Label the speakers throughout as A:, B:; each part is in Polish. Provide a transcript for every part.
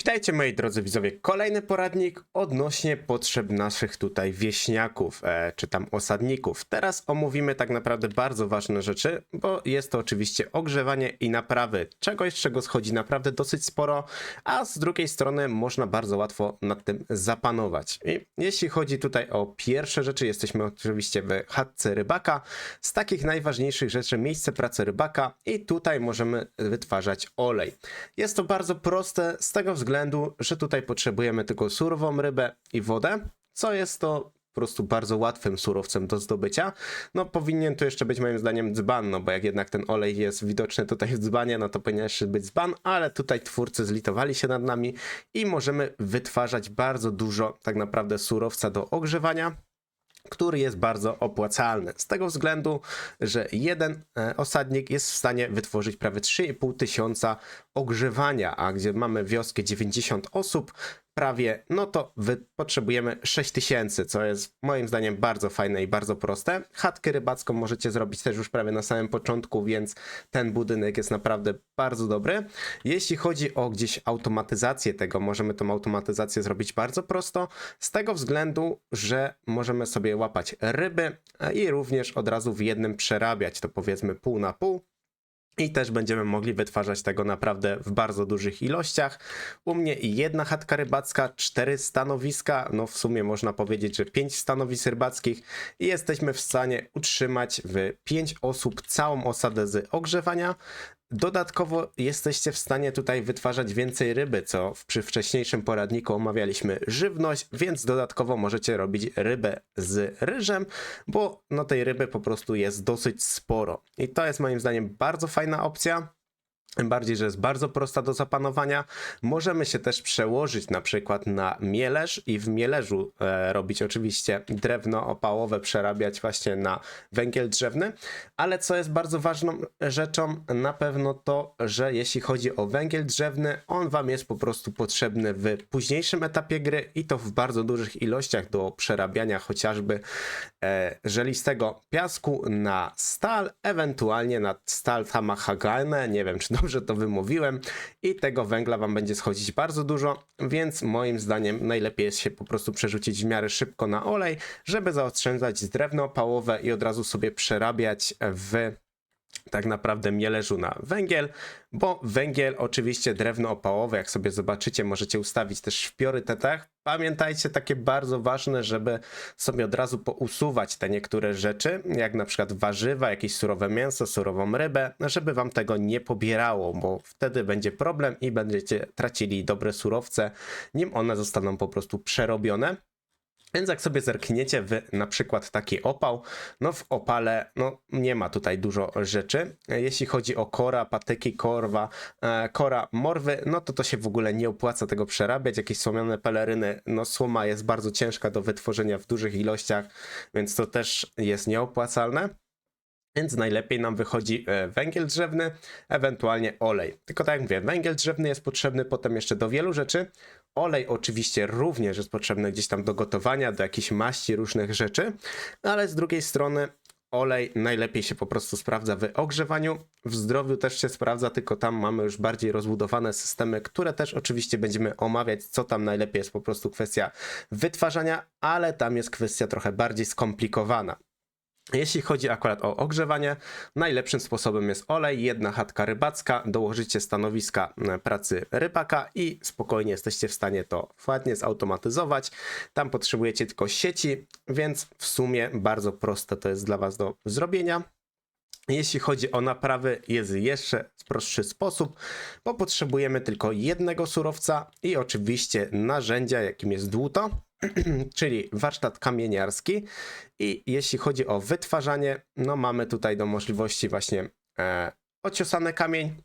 A: Witajcie moi drodzy widzowie, kolejny poradnik odnośnie potrzeb naszych tutaj wieśniaków, czy tam osadników. Teraz omówimy tak naprawdę bardzo ważne rzeczy, bo jest to oczywiście ogrzewanie i naprawy czegoś, czego schodzi naprawdę dosyć sporo, a z drugiej strony można bardzo łatwo nad tym zapanować. I jeśli chodzi tutaj o pierwsze rzeczy, jesteśmy oczywiście w chatce rybaka. Z takich najważniejszych rzeczy miejsce pracy rybaka i tutaj możemy wytwarzać olej. Jest to bardzo proste z tego względu, że tutaj potrzebujemy tylko surową rybę i wodę, co jest to po prostu bardzo łatwym surowcem do zdobycia. No powinien tu jeszcze być moim zdaniem dzban, no bo jak jednak ten olej jest widoczny tutaj w dzbanie, no to powinien jeszcze być dzban, ale tutaj twórcy zlitowali się nad nami i możemy wytwarzać bardzo dużo tak naprawdę surowca do ogrzewania, który jest bardzo opłacalny. Z tego względu, że jeden osadnik jest w stanie wytworzyć prawie 3,5 tysiąca ogrzewania, a gdzie mamy wioskę 90 osób prawie, no to potrzebujemy 6 tysięcy, co jest moim zdaniem bardzo fajne i bardzo proste. Chatkę rybacką możecie zrobić też już prawie na samym początku, więc ten budynek jest naprawdę bardzo dobry. Jeśli chodzi o gdzieś automatyzację tego, możemy tą automatyzację zrobić bardzo prosto, z tego względu, że możemy sobie łapać ryby i również od razu w jednym przerabiać, to powiedzmy pół na pół. I też będziemy mogli wytwarzać tego naprawdę w bardzo dużych ilościach. U mnie jedna chatka rybacka, 4 stanowiska, no w sumie można powiedzieć, że 5 stanowisk rybackich i jesteśmy w stanie utrzymać w 5 osób całą osadę z ogrzewania. Dodatkowo jesteście w stanie tutaj wytwarzać więcej ryby, co przy wcześniejszym poradniku omawialiśmy żywność, więc dodatkowo możecie robić rybę z ryżem, bo no tej ryby po prostu jest dosyć sporo. I to jest moim zdaniem bardzo fajna opcja. Tym bardziej, że jest bardzo prosta do zapanowania. Możemy się też przełożyć na przykład na mielerz i w mielerzu robić oczywiście drewno opałowe, przerabiać właśnie na węgiel drzewny. Ale co jest bardzo ważną rzeczą, na pewno to, że jeśli chodzi o węgiel drzewny, on wam jest po prostu potrzebny w późniejszym etapie gry i to w bardzo dużych ilościach do przerabiania chociażby żelistego piasku na stal, ewentualnie na stal Tamahagane, nie wiem czy dobrze to wymówiłem, i tego węgla wam będzie schodzić bardzo dużo, więc moim zdaniem najlepiej jest się po prostu przerzucić w miarę szybko na olej, żeby zaoszczędzać drewno opałowe i od razu sobie przerabiać w tak naprawdę mielerzu na węgiel, bo węgiel, oczywiście drewno opałowe, jak sobie zobaczycie, możecie ustawić też w priorytetach. Pamiętajcie, takie bardzo ważne, żeby sobie od razu pousuwać te niektóre rzeczy, jak na przykład warzywa, jakieś surowe mięso, surową rybę, żeby wam tego nie pobierało, bo wtedy będzie problem i będziecie tracili dobre surowce, nim one zostaną po prostu przerobione. Więc jak sobie zerkniecie w na przykład taki opał, no w opale no nie ma tutaj dużo rzeczy. Jeśli chodzi o kora, patyki, kora, morwy, no to się w ogóle nie opłaca tego przerabiać. Jakieś słomiane peleryny, no słoma jest bardzo ciężka do wytworzenia w dużych ilościach, więc to też jest nieopłacalne. Więc najlepiej nam wychodzi węgiel drzewny, ewentualnie olej. Tylko tak jak mówię, węgiel drzewny jest potrzebny potem jeszcze do wielu rzeczy. Olej oczywiście również jest potrzebny gdzieś tam do gotowania, do jakichś maści, różnych rzeczy. Ale z drugiej strony olej najlepiej się po prostu sprawdza w ogrzewaniu. W zdrowiu też się sprawdza, tylko tam mamy już bardziej rozbudowane systemy, które też oczywiście będziemy omawiać, co tam najlepiej jest po prostu kwestia wytwarzania, ale tam jest kwestia trochę bardziej skomplikowana. Jeśli chodzi akurat o ogrzewanie, najlepszym sposobem jest olej, jedna chatka rybacka, dołożycie stanowiska pracy rybaka i spokojnie jesteście w stanie to ładnie zautomatyzować. Tam potrzebujecie tylko sieci, więc w sumie bardzo proste to jest dla was do zrobienia. Jeśli chodzi o naprawy, jest jeszcze prostszy sposób, bo potrzebujemy tylko jednego surowca i oczywiście narzędzia, jakim jest dłuto, czyli warsztat kamieniarski. I jeśli chodzi o wytwarzanie, no mamy tutaj do możliwości właśnie ociosany kamień.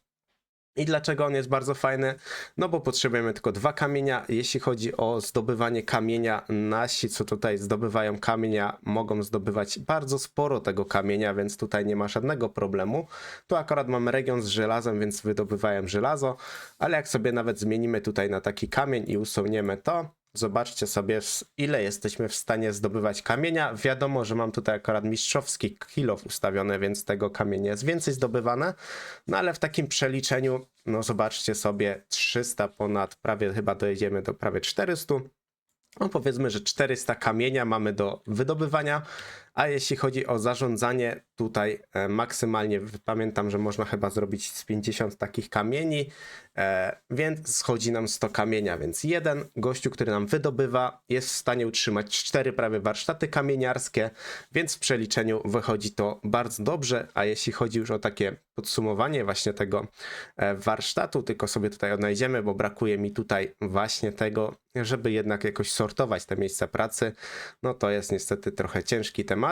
A: I dlaczego on jest bardzo fajny? No bo potrzebujemy tylko 2 kamienia. Jeśli chodzi o zdobywanie kamienia, nasi co tutaj zdobywają kamienia mogą zdobywać bardzo sporo tego kamienia, więc tutaj nie ma żadnego problemu. Tu akurat mamy region z żelazem, więc wydobywają żelazo, ale jak sobie nawet zmienimy tutaj na taki kamień i usuniemy to, zobaczcie sobie, ile jesteśmy w stanie zdobywać kamienia. Wiadomo, że mam tutaj akurat mistrzowski kilof ustawiony, więc tego kamienia jest więcej zdobywane. No ale w takim przeliczeniu, no zobaczcie sobie, 300 ponad, prawie chyba dojedziemy do prawie 400. No powiedzmy, że 400 kamienia mamy do wydobywania, a jeśli chodzi o zarządzanie, tutaj maksymalnie pamiętam, że można chyba zrobić z 50 takich kamieni, więc schodzi nam 100 kamienia, więc jeden gościu, który nam wydobywa, jest w stanie utrzymać 4 prawie warsztaty kamieniarskie, więc w przeliczeniu wychodzi to bardzo dobrze, a jeśli chodzi już o takie podsumowanie właśnie tego warsztatu, tylko sobie tutaj odnajdziemy, bo brakuje mi tutaj właśnie tego, żeby jednak jakoś sortować te miejsca pracy, no to jest niestety trochę ciężki temat.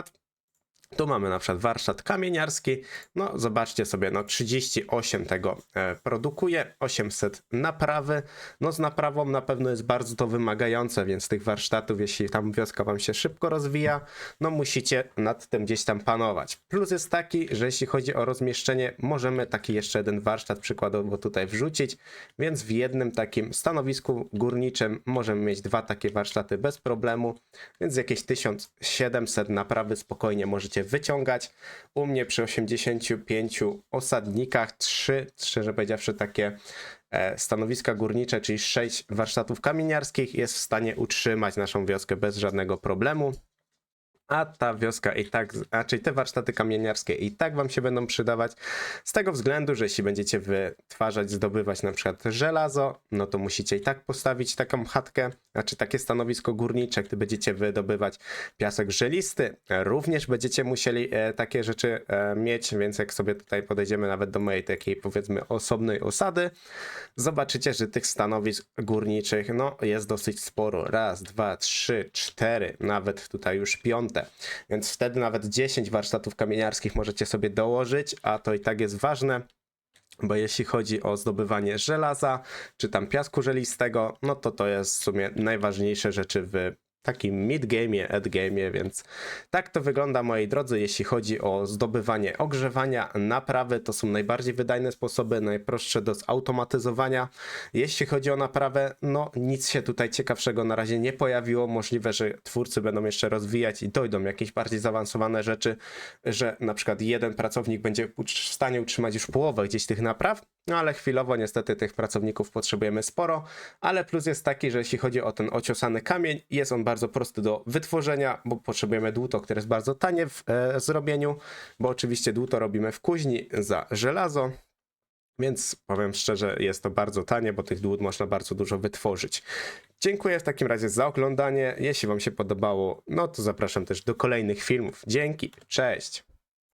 A: Tu mamy na przykład warsztat kamieniarski, no zobaczcie sobie, no 38 tego produkuje, 800 naprawy, no z naprawą na pewno jest bardzo to wymagające, więc tych warsztatów, jeśli tam wioska wam się szybko rozwija, no musicie nad tym gdzieś tam panować. Plus jest taki, że jeśli chodzi o rozmieszczenie, możemy taki jeszcze jeden warsztat przykładowo tutaj wrzucić, więc w jednym takim stanowisku górniczym możemy mieć 2 takie warsztaty bez problemu, więc jakieś 1700 naprawy spokojnie możecie wyciągać. U mnie przy 85 osadnikach 3, szczerze powiedziawszy, takie stanowiska górnicze, czyli 6 warsztatów kamieniarskich jest w stanie utrzymać naszą wioskę bez żadnego problemu. A ta wioska i tak, czyli te warsztaty kamieniarskie i tak wam się będą przydawać, z tego względu, że jeśli będziecie wytwarzać, zdobywać na przykład żelazo, no to musicie i tak postawić taką chatkę, takie stanowisko górnicze. Gdy będziecie wydobywać piasek żelisty, również będziecie musieli takie rzeczy mieć, więc jak sobie tutaj podejdziemy nawet do mojej takiej, powiedzmy, osobnej osady, zobaczycie, że tych stanowisk górniczych no jest dosyć sporo. 1, 2, 3, 4, nawet tutaj już 5. Więc wtedy nawet 10 warsztatów kamieniarskich możecie sobie dołożyć, a to i tak jest ważne, bo jeśli chodzi o zdobywanie żelaza, czy tam piasku żelistego, no to jest w sumie najważniejsze rzeczy w takim mid-game'ie, end-game'ie, więc tak to wygląda, moi drodzy, jeśli chodzi o zdobywanie ogrzewania, naprawy, to są najbardziej wydajne sposoby, najprostsze do zautomatyzowania. Jeśli chodzi o naprawę, no nic się tutaj ciekawszego na razie nie pojawiło, możliwe, że twórcy będą jeszcze rozwijać i dojdą jakieś bardziej zaawansowane rzeczy, że na przykład jeden pracownik będzie w stanie utrzymać już połowę gdzieś tych napraw, no ale chwilowo niestety tych pracowników potrzebujemy sporo, ale plus jest taki, że jeśli chodzi o ten ociosany kamień, jest on bardzo prosty do wytworzenia, bo potrzebujemy dłuto, które jest bardzo tanie w zrobieniu, bo oczywiście dłuto robimy w kuźni za żelazo, więc powiem szczerze, jest to bardzo tanie, bo tych dłut można bardzo dużo wytworzyć. Dziękuję w takim razie za oglądanie, jeśli wam się podobało, no to zapraszam też do kolejnych filmów. Dzięki, cześć!